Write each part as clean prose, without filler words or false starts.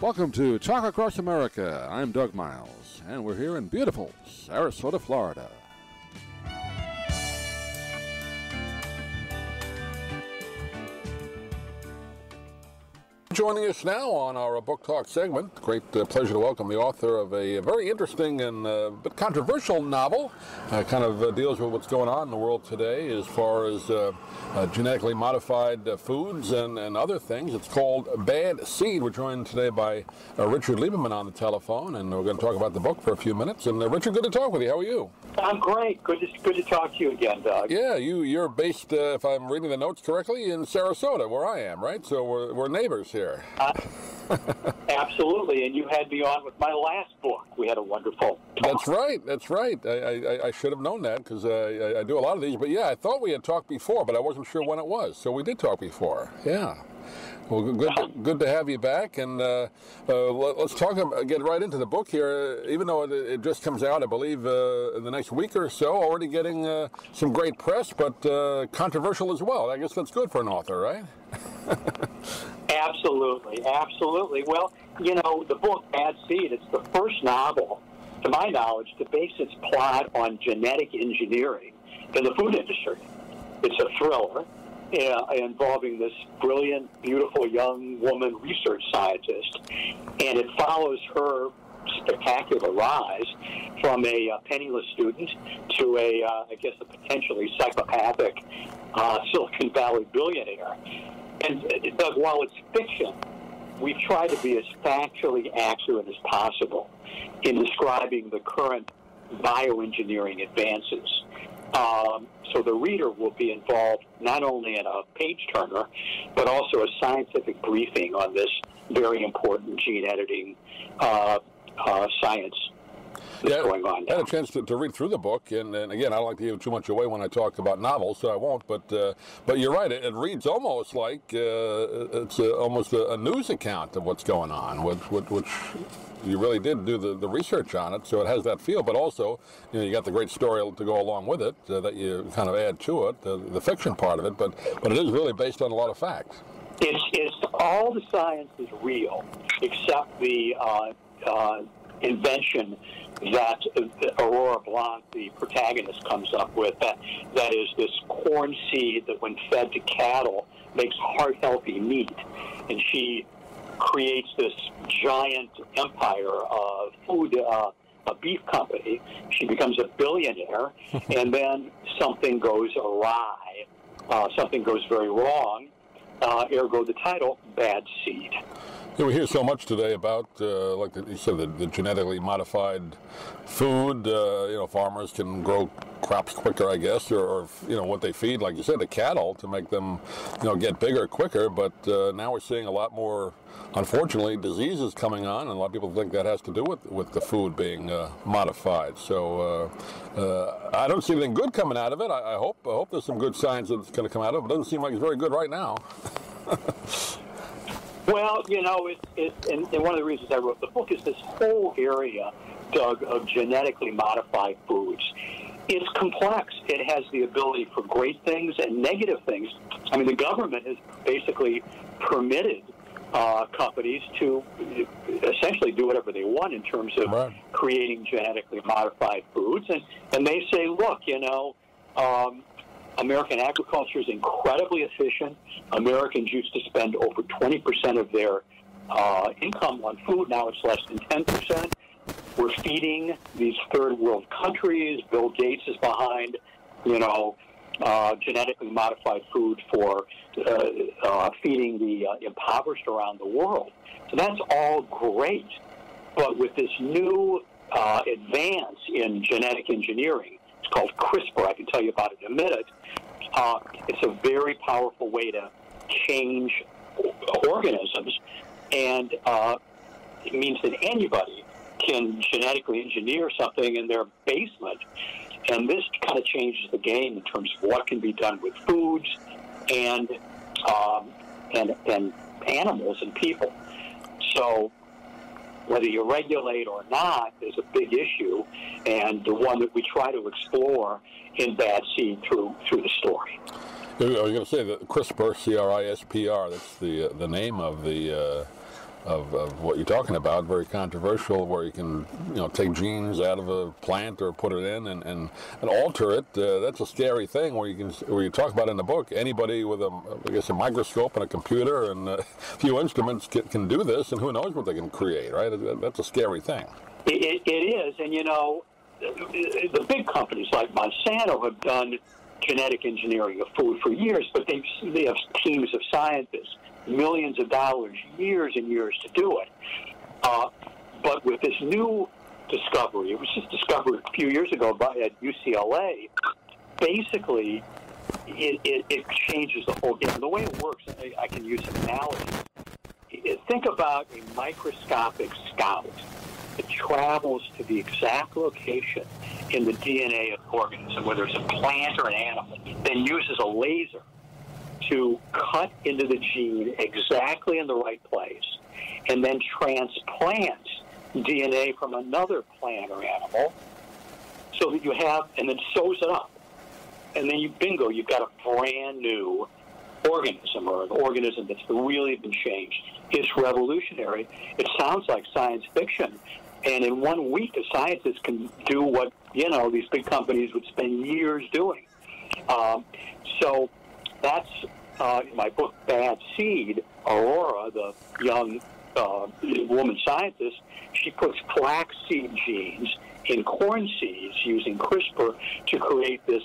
Welcome to Talk Across America. I'm Doug Miles, and we're here in beautiful Sarasota, Florida. Joining us now on our book talk segment, great pleasure to welcome the author of a very interesting and bit controversial novel. Kind of deals with what's going on in the world today as far as genetically modified foods and other things. It's called Bad Seed. We're joined today by Richard Lieberman on the telephone, and we're going to talk about the book for a few minutes. And Richard, good to talk with you. How are you? I'm great. Good to talk to you again, Doug. Yeah, you're based, if I'm reading the notes correctly, in Sarasota, where I am, right? So we're neighbors here. Absolutely, and you had me on with my last book. We had a wonderful talk. That's right. I should have known that because I do a lot of these. But yeah, I thought we had talked before, but I wasn't sure when it was. So we did talk before. Yeah. Well, good to have you back, and let's get right into the book here. Even though it just comes out, I believe, in the next week or so, already getting some great press, but controversial as well. I guess that's good for an author, right? Absolutely. Well, you know, the book Bad Seed, it's the first novel, to my knowledge, to base its plot on genetic engineering in the food industry. It's a thriller involving this brilliant, beautiful young woman research scientist, and it follows her spectacular rise from a penniless student to a potentially psychopathic Silicon Valley billionaire. And Doug, while it's fiction, we try to be as factually accurate as possible in describing the current bioengineering advances. So the reader will be involved not only in a page-turner, but also a scientific briefing on this very important gene editing science that's going on now. I had a chance to read through the book, and again, I don't like to give too much away when I talk about novels, so I won't, but you're right, it reads almost like it's almost a news account of what's going on, which you really did do the research on it, so it has that feel, but also, you got the great story to go along with it that you kind of add to it, the fiction part of it, but it is really based on a lot of facts. It's all the science is real, except the invention that Aurora Blanc, the protagonist, comes up with, that is this corn seed that when fed to cattle makes heart-healthy meat. And she creates this giant empire of food, a beef company. She becomes a billionaire, and then something goes awry, something goes very wrong, ergo the title, Bad Seed. Yeah, we hear so much today about, like you said, the genetically modified food. Farmers can grow crops quicker, I guess, or what they feed, like you said, the cattle to make them, get bigger quicker. But now we're seeing a lot more, unfortunately, diseases coming on, and a lot of people think that has to do with the food being modified. So I don't see anything good coming out of it. I hope there's some good signs that's going to come out of it. It doesn't seem like it's very good right now. Well, and one of the reasons I wrote the book is this whole area, Doug, of genetically modified foods. It's complex. It has the ability for great things and negative things. I mean, the government has basically permitted companies to essentially do whatever they want in terms of creating genetically modified foods. And they say, look, American agriculture is incredibly efficient. Americans used to spend over 20% of their income on food. Now it's less than 10%. We're feeding these third world countries. Bill Gates is behind, genetically modified food for feeding the impoverished around the world. So that's all great. But with this new advance in genetic engineering, it's called CRISPR. I can tell you about it in a minute. It's a very powerful way to change organisms, and it means that anybody can genetically engineer something in their basement, and this kind of changes the game in terms of what can be done with foods and animals and people. So whether you regulate or not is a big issue, and the one that we try to explore in Bad Seed through the story. I was going to say that CRISPR, C-R-I-S-P-R, that's the name of the of what you're talking about, very controversial, where you can, take genes out of a plant or put it in and alter it. That's a scary thing where you talk about in the book, anybody with a microscope and a computer and a few instruments can do this, and who knows what they can create, right? That's a scary thing. It is, and the big companies like Monsanto have done genetic engineering of food for years, but they have teams of scientists, millions of dollars, years and years to do it. But with this new discovery, it was just discovered a few years ago at UCLA, basically it changes the whole game. The way it works, I can use an analogy. Think about a microscopic scout that travels to the exact location in the DNA of the organism, whether it's a plant or an animal, then uses a laser to cut into the gene exactly in the right place, and then transplants DNA from another plant or animal so that you have, and then sews it up. And then bingo, you've got a brand new organism, or an organism that's really been changed. It's revolutionary. It sounds like science fiction. And in 1 week, a scientist can do what, these big companies would spend years doing. So that's my book, Bad Seed. Aurora, the young woman scientist, she puts flaxseed genes in corn seeds using CRISPR to create this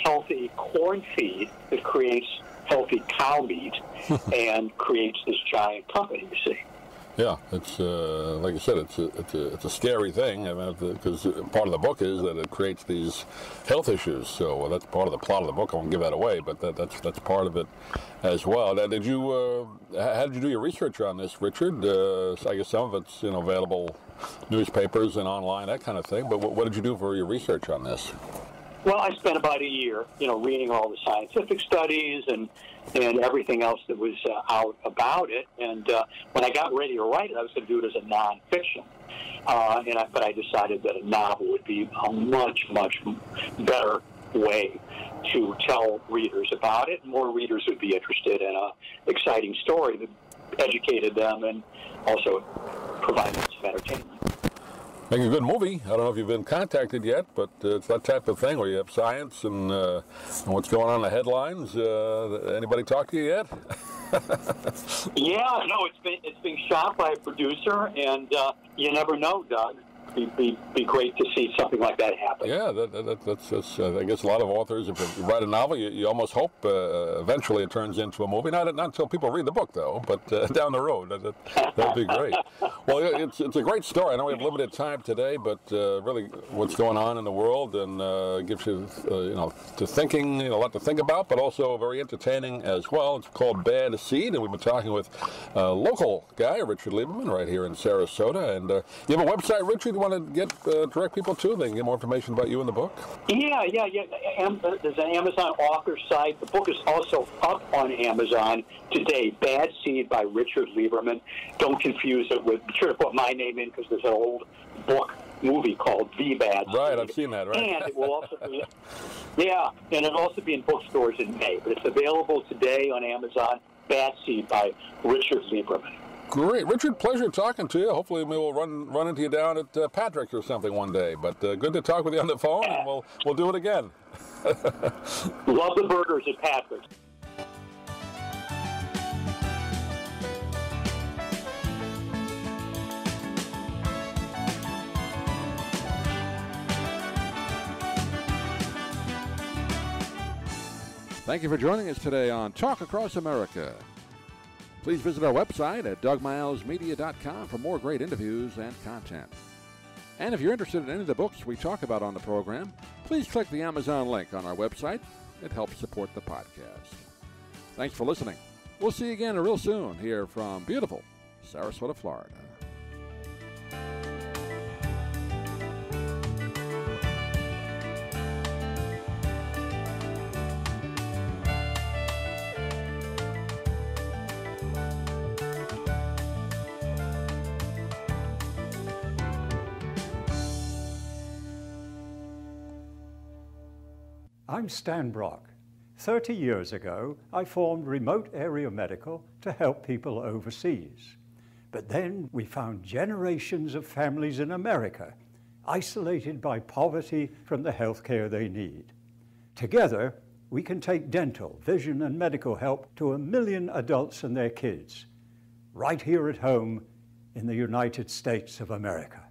healthy corn feed that creates healthy cow meat and creates this giant company, you see. Yeah, it's like I said, it's a scary thing, because part of the book is that it creates these health issues. So that's part of the plot of the book. I won't give that away, but that's part of it as well. Now, how did you do your research on this, Richard? I guess some of it's available, newspapers and online, that kind of thing. But what did you do for your research on this? Well, I spent about a year, reading all the scientific studies and everything else that was out about it. And when I got ready to write it, I was going to do it as a nonfiction. But I decided that a novel would be a much, much better way to tell readers about it. More readers would be interested in an exciting story that educated them and also provided some entertainment. Make a good movie. I don't know if you've been contacted yet, but it's that type of thing where you have science and what's going on in the headlines. Anybody talk to you yet? Yeah, no, it's being shot by a producer, and you never know, Doug. Be great to see something like that happen. Yeah, that's I guess a lot of authors, if you write a novel, you almost hope eventually it turns into a movie. Not until people read the book, though, but down the road, that'd be great. Well, it's a great story. I know we have limited time today, but really what's going on in the world, and gives you, to thinking, a lot to think about, but also very entertaining as well. It's called Bad Seed, and we've been talking with a local guy, Richard Lieberman, right here in Sarasota. And you have a website, Richard, you want to get direct people to? They can get more information about you in the book? Yeah. There's an Amazon author site. The book is also up on Amazon today, Bad Seed by Richard Lieberman. Don't confuse it with, be sure to put my name in, because there's an old movie called The Bad Seed. Right, I've seen that, right. And it will also be, and it'll also be in bookstores in May. But it's available today on Amazon, Bad Seed by Richard Lieberman. Great. Richard, pleasure talking to you. Hopefully we'll run into you down at Patrick's or something one day. But good to talk with you on the phone, and we'll do it again. Love the burgers at Patrick's. Thank you for joining us today on Talk Across America. Please visit our website at dougmilesmedia.com for more great interviews and content. And if you're interested in any of the books we talk about on the program, please click the Amazon link on our website. It helps support the podcast. Thanks for listening. We'll see you again real soon here from beautiful Sarasota, Florida. I'm Stan Brock. 30 years ago, I formed Remote Area Medical to help people overseas. But then we found generations of families in America isolated by poverty from the health care they need. Together, we can take dental, vision, and medical help to 1 million adults and their kids, right here at home in the United States of America.